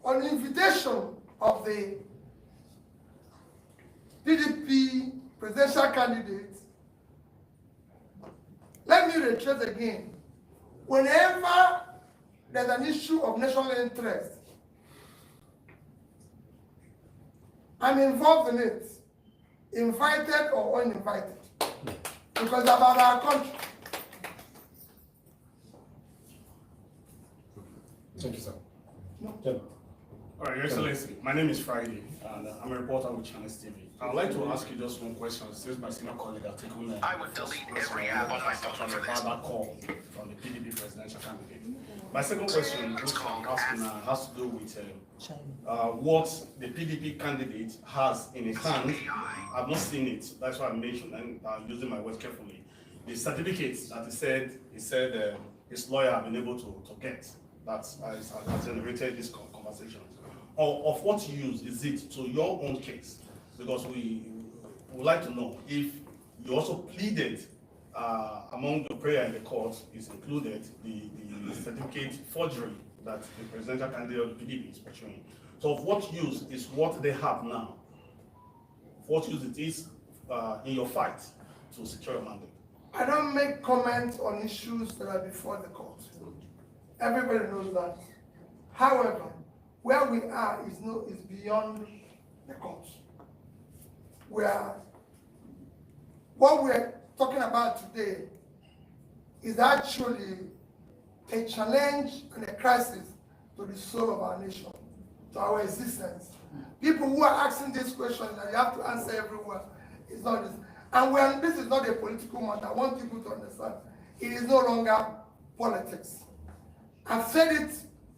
on the invitation of the PDP presidential candidate, let me retrace again. Whenever there's an issue of national interest, I'm involved in it, invited or uninvited, because it's about our country. Thank you, sir. No. All right, Your Excellency, my name is Friday, and I'm a reporter with Channels TV. I would like to ask you just one question, since my senior colleague has taken I would delete every app on my phone for this. that call from the PDP presidential candidate. My second question, which I'm asking now, has to do with what the PDP candidate has in his hand. I've not seen it. That's why I mentioned, and I'm using my words carefully. The certificates that he said his lawyer have been able to get. That has generated this conversation. Of what use is it to your own case? Because we would like to know if you also pleaded among the prayer in the court is included the certificate forgery that the presidential candidate of the PDP is pursuing. So of what use is what they have now? What use it is in your fight to secure your mandate? I don't make comments on issues that are before the court. Everybody knows that. However, where we are is beyond the court. What we're talking about today is actually a challenge and a crisis to the soul of our nation, to our existence. People who are asking these questions and you have to answer everywhere, it's not this. And this is not a political matter. I want people to understand. It is no longer politics. I've said it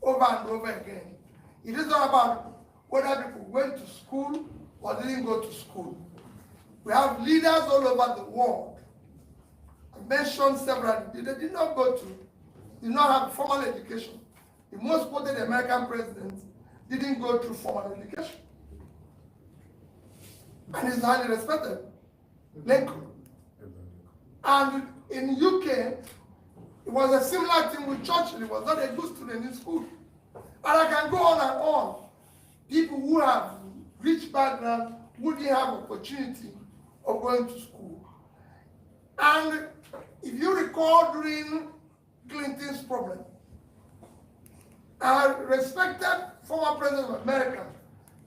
over and over again. It is not about whether people went to school or didn't go to school. We have leaders all over the world. I mentioned several. They did not have formal education. The most quoted American president didn't go through formal education. And he's highly respected. Lincoln. And in UK, it was a similar thing with Churchill. He was not a good student in school. And I can go on and on. People who have rich background who didn't have opportunity of going to school. And if you recall during Clinton's problem, our respected former president of America,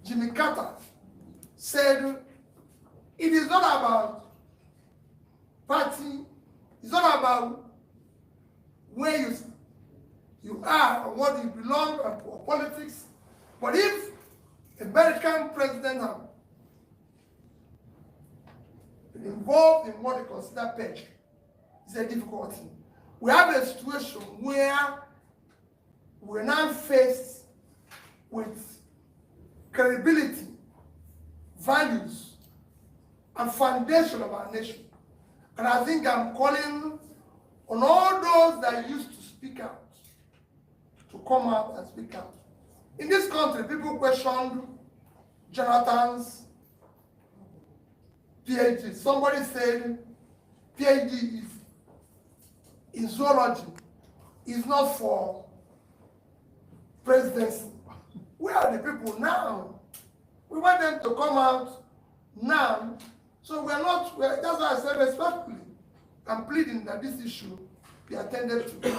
Jimmy Carter, said, it is not about party, it's not about where you are or what you belong or politics, but if American president have been involved in what they consider perjury, it's a difficult thing. We have a situation where we're now faced with credibility, values, and foundation of our nation. And I think I'm calling on all those that used to speak out to come out and speak out. In this country, people questioned Jonathan's PhD. Somebody said PhD is in zoology is not for presidency. Where are the people now? We want them to come out now. So that's why I said respectfully, I'm pleading that this issue be attended to.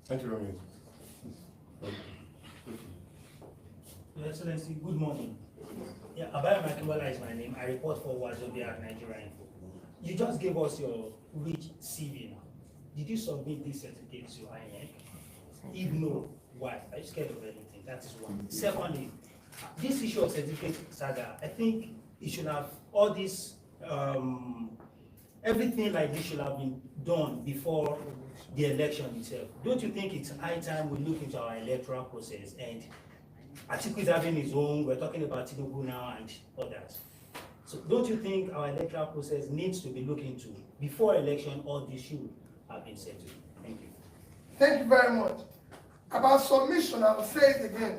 Thank you very much. Your Excellency, good morning. Yeah, Abaya Makiwala is my name. I report for Wazobia Nigeria Info. You just gave us your rich CV now. Did you submit this certificate to INEC? If no, why? Are you scared of anything? That is one. Secondly, this issue of certificate saga, I think it should have all this, everything like this should have been done before the election itself. Don't you think it's high time we look into our electoral process? And Atiku is having his own, we're talking about Tinubu now and others. So don't you think our electoral process needs to be looked into before election, all this should have been settled? Thank you. Thank you very much. About submission, I will say it again.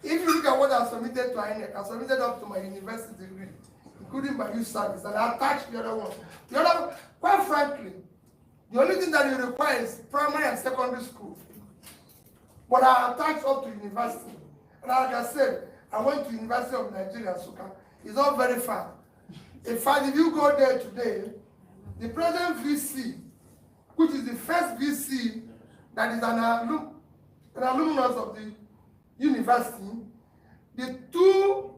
If you look at what I submitted to INEC, I submitted up to my university degree, including my youth service, and I attached the other one. The other, quite frankly, the only thing that you require is primary and secondary school. But I attached up to university. And like I said, I went to University of Nigeria, Nsukka. It's not very far. In fact, if you go there today, the present VC, which is the first VC that is an alumnus of the university, the two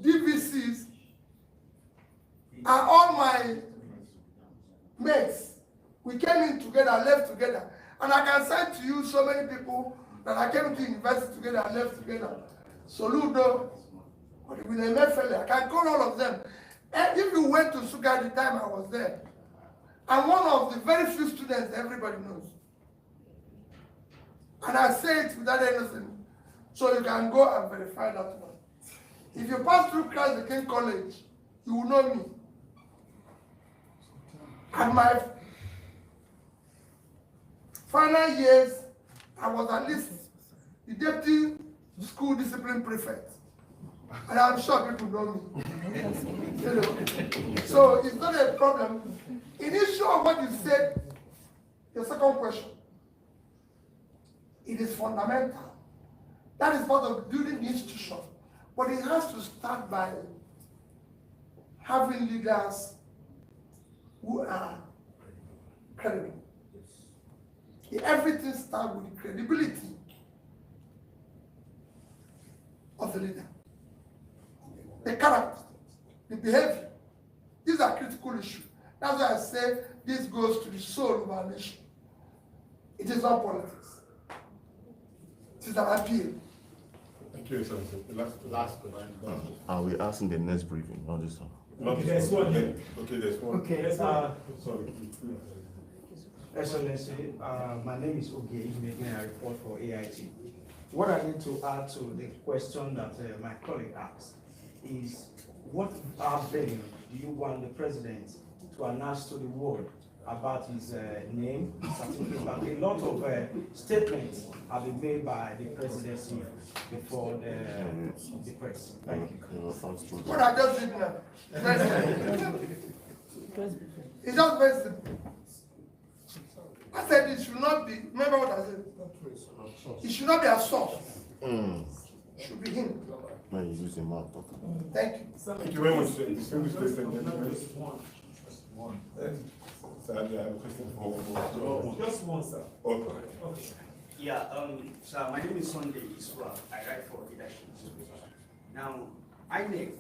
DVCs are all my mates. We came in together, left together. And I can cite to you so many people that I came to university together and left together. Soludo, William Efele, I can call all of them. And if you went to Nsukka at the time I was there, I'm one of the very few students everybody knows. And I say it without anything, so you can go and verify that one. If you pass through Christ the King College, you will know me. And my final years, I was at least the deputy school discipline prefect. And I'm sure people know me. You know? So it's not a problem. In issue of what you said, the second question, it is fundamental. That is part of building the institution. But it has to start by having leaders who are credible. Everything starts with the credibility of the leader. The character, the behavior. These are critical issues. That's why I say this goes to the soul of our nation. It is not politics. It is an appeal. Thank you, Excellency. The last question. Are we asking the next briefing, not this one? Not There's this one. one. Okay, there's one. Okay, Sorry. Excellency, my name is Oge, making a report for AIT. What I need to add to the question that my colleague asked is, what avenue do you want the president to announce to the world about his name, certificate? A lot of statements have been made by the presidency before the press. Thank you. What I just did now, it's just very simple. I said it should not be, remember what I said? It should not be a source. It should be him. Man, you use your mouth. Thank you. Thank you very much, sir. Distinguished ladies and gentlemen. Sir, I have a question for Just one, sir. Okay. Yeah, sir, my name is Sunday Iswa. I write for leadership. Now, INEC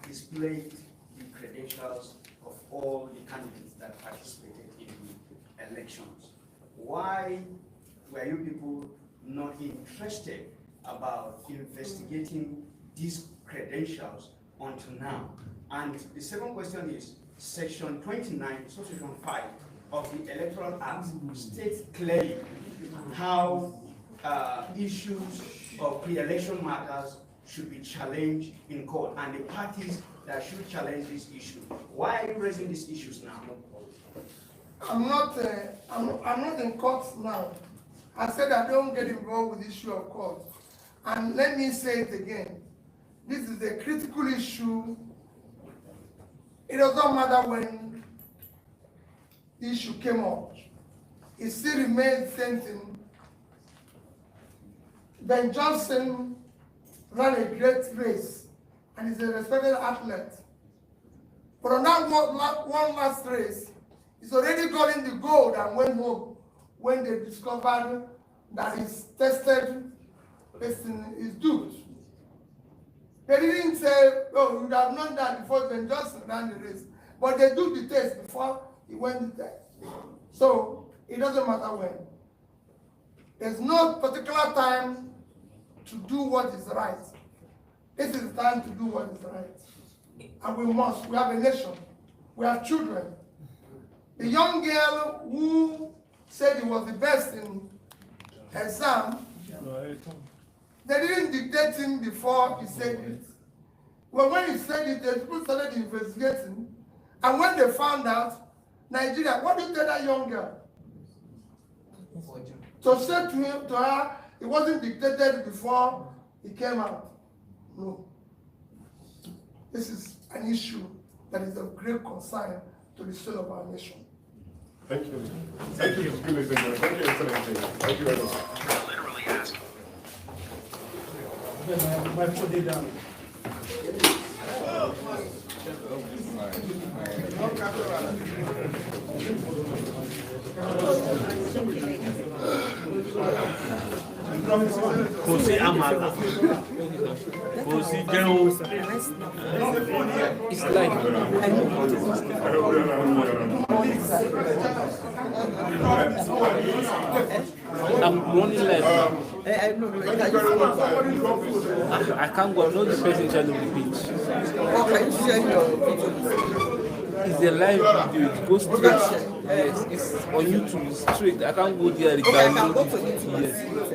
displayed the credentials of all the candidates that participated in the elections. Why were you people not interested about investigating these credentials until now? And the second question is, Section 29, Subsection 5 of the Electoral Act states clearly how issues of pre-election matters should be challenged in court, and the parties that should challenge these issues. Why are you raising these issues now? I'm not in court now. I said I don't get involved with the issue of court. And let me say it again. This is a critical issue. It does not matter when the issue came up. It still remains the same thing. Ben Johnson ran a great race and is a respected athlete. But on that one last race, he's already gotten the gold and went home when they discovered that his tested person is duped. They didn't say, oh, you would have known that before Ben Johnson ran the race. But they do the test before he went the test. So it doesn't matter when. There's no particular time to do what is right. This is the time to do what is right. And we must. We have a nation. We have children. The young girl who said he was the best in exam, they didn't dictate him before he said it. Well, when he said it, the people started investigating. And when they found out, Nigeria, what did you tell that young girl? To say to her, it wasn't dictated before he came out. No. This is an issue that is of great concern to the soul of our nation. Thank you. Thank you, ladies and gentlemen. Thank you, Excellency. Thank you very much. Literally ask My foot is down. Kò sí àmàlà, kò sí jẹun. It's like I'm running left now. I can't go. I'm not the person in charge of the pitch. It's a live video. It goes straight. Yes, it's on YouTube. It's straight. I can't go there. Yes.